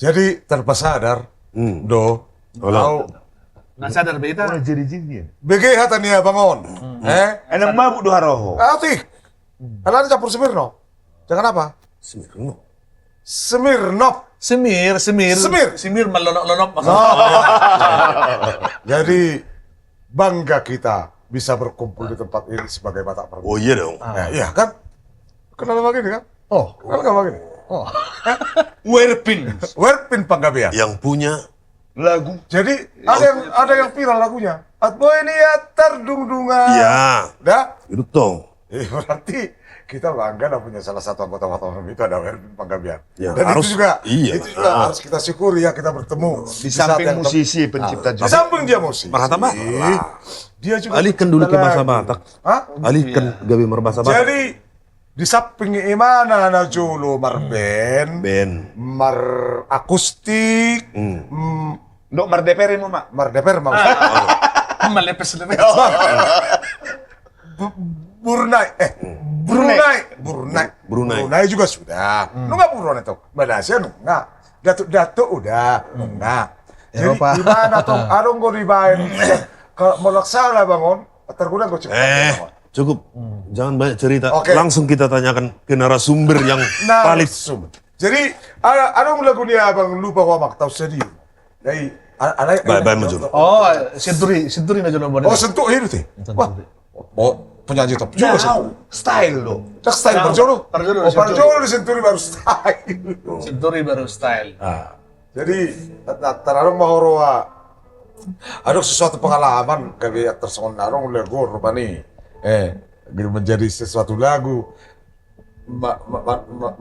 Jadi tanpa sadar, Kalau Nggak sadar beta. Orang jiri-jirinya. BG hatania bangun. Enang mabuk doha roho. Atik. Alam campur Smirnoff. Jangan apa? Smirnoff. Semir melonok-lonok maksudnya. Jadi bangga kita bisa berkumpul di tempat ini sebagai Batak Permai. oh iya dong. Iya kan? Kenal begini kan? Kenal begini. Werpin Panggabean. Yang punya Lagu. Jadi ada yang viral lagunya. Atboy ini ya terdungdungan. Iya. Dah? itu dong. Berarti kita bangga dan punya salah satu anggota Batak Permai itu ada Werpin Panggabean. Ya, Dan harus- itu juga, iya. itu juga harus kita syukuri ya kita bertemu Di saat samping yang musisi pencipta Di juga. samping dia musisi. Marhata Batak. Dia juga Alihkan dulu ke bahasa lagu. Batak. Hah? Alihkan gawe berbahasa Batak. Jadi di samping imana na julu marben, Ben. mar akustik, Ndok mardeperin mo, Mak. mardeper mau. Melepes-lepes. Brunei juga sudah. Lu nggak Brunei tuh? Malaysia nggak. Datuk udah nggak. Jadi Eropa. di mana tuh? Arong gue ribain. Kalau mau laksana bangun, terguna gue cepat. Cukup. Jangan banyak cerita. Oke. Langsung kita tanyakan ke narasumber yang valid. Jadi ada lagu ni abang lupa gua mak tahu sedih. Dari ada Bye-bye, Majun. Oh, senturi na jono Oh sentuh itu teh. Wah. Oh penyanyi top juga sentuh. Style lo. Tak style Parjolo. Parjolo Oh di Senturi. Parjolo di Senturi baru style. Senturi baru style. Jadi terarong mahoroa ada sesuatu pengalaman kayak tersongon narong lagu rupani. Menjadi sesuatu lagu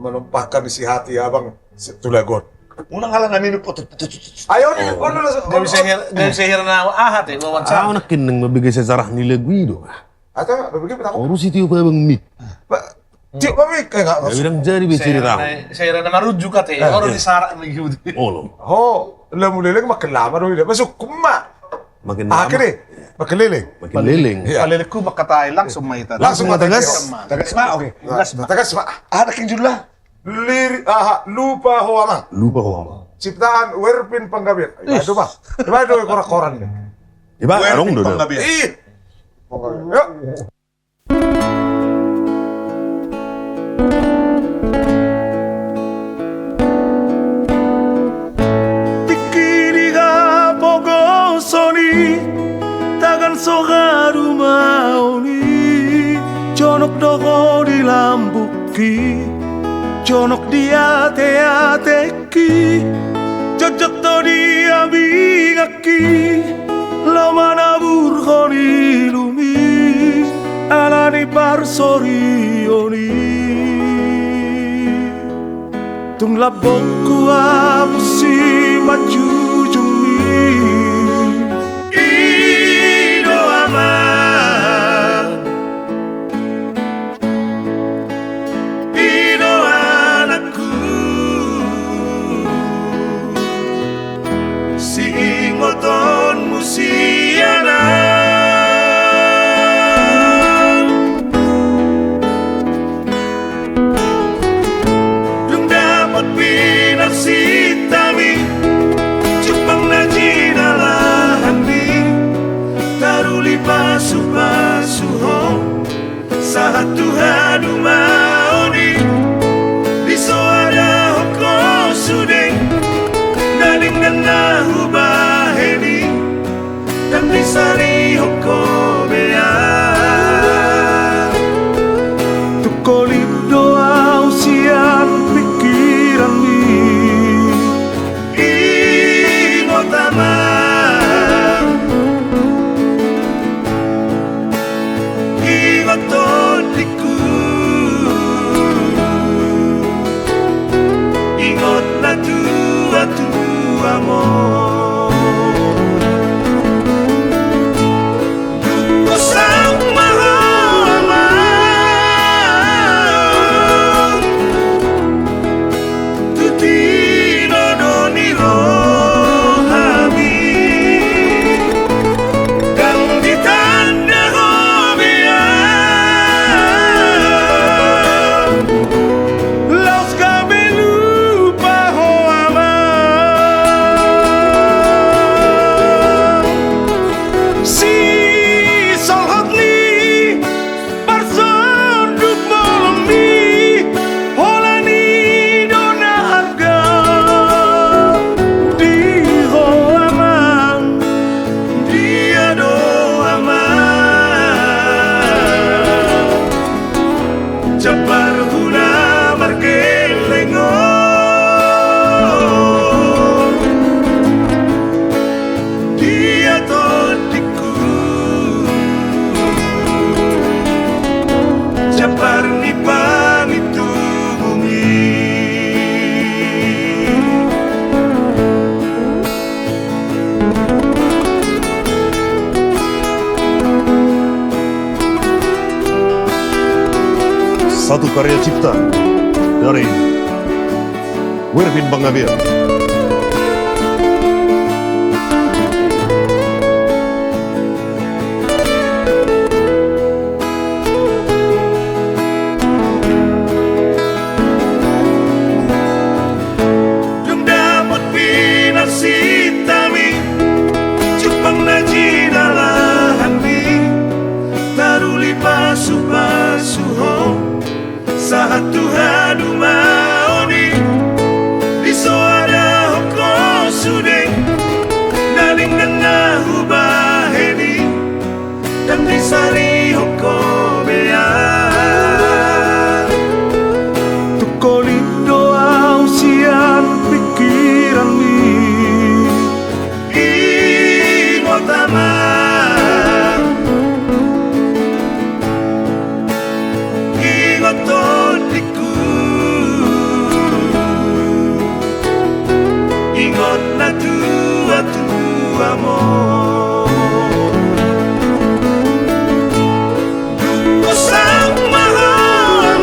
menumpahkan isi hati abang itu lagu. Unang halangan ini potong. Ayo nih, Gak bisa hirna ahat ya, wawancara. Nak kineng mabigay sejarah nila Guido. Atau begitu aku. Urus itu apa bang Mik? Tiap kami kayak nggak Ya bilang jadi bercerita. Saya rana marujuk kate, orang disarak begitu. Oh lo. Oh, leleng makin lama dong dia. Masuk kuma. Makin lama. Akhirnya makin leleng. Makin leleng. Iya. Paliliku makatai langsung maitan. Langsung tegas. Tegas, Mak. Oke. Tegas mak. Ada king judulnya. Lupa hoama. Lupa kok. Ciptaan Werpin Panggabean. Aduh mah. Coba dulu koran-koran. Iba, arong dulu. Ih. Yuk. Tikiriga pogosoni tagan sogaru mauni jonok dogo di lambuki jonok di ate-ateki jojok to di abingaki lamana burgoni lumi alani barsorioni tung labokku apusi maju jumi ido aman ido anakku si ingoton musiana Dung dapat pinasitami Jepang na ginalahandi Taruli pasu-pasuho Sa Tuhan umaoni Biso ada hoko sudeng Daling na hubaheni Dan disari hoko bea Tukolip doa usian pikiran ni Ingotama Ingoton diku Ingot na tua-tua mo Duko sang mahama Tutino doni rohami Kang ditanda hobian Laos kami lupa ho ama satu karya cipta dari Wervin Bangabir. Dung damot pinasitami Jepang na jinalahani Taruli pasu-pasuho Sahat Tuhan umaoni Diso ada hoko sudeng Naling nangahu baheni Dan disari hoko bea Tukolindo ausian pikiran mi Ingotama Ingotoniku Ingot na tua-tua mo Duko sang mahamang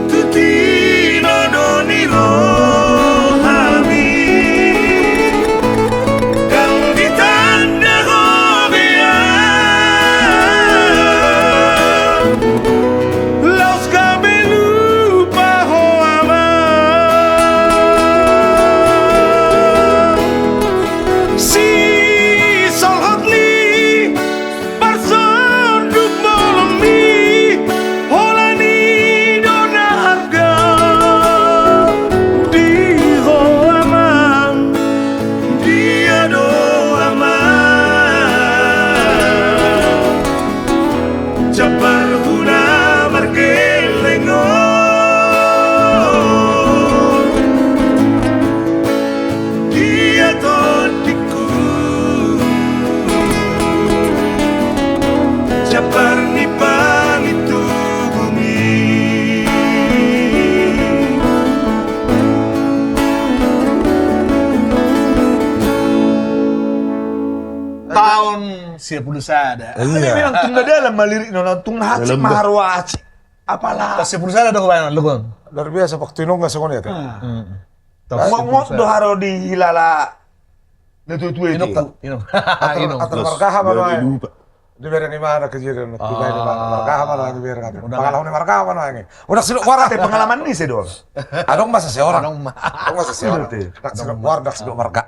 Tutino doni rohami Kang ditanda hobian Laos kami lupa hoamang Si solhotli Barson duk molemi Holani dona harga Di hoamang Dia doamang Japar huna margelengo Dia todiku Japar ni pamitu bumi Tahun 10 Ini bilang tunggu dalam malirik nona tung hati Dalam maharwaci. Apalah. 10 ada kebayang lu kan? Luar biasa waktu nunggu sekolah ya. Mau doharo di hilala. Netu itu. Inok. Atau markaha mana? Dari lupa. Di berang mana kejadian? Di berang markaha mana? Di berang. Pengalaman markaha mana ini? Udah siluk warah. Pengalaman nih sih dong. Adong masa seorang. Adong masa seorang. Nak siluk warah, nak siluk marka.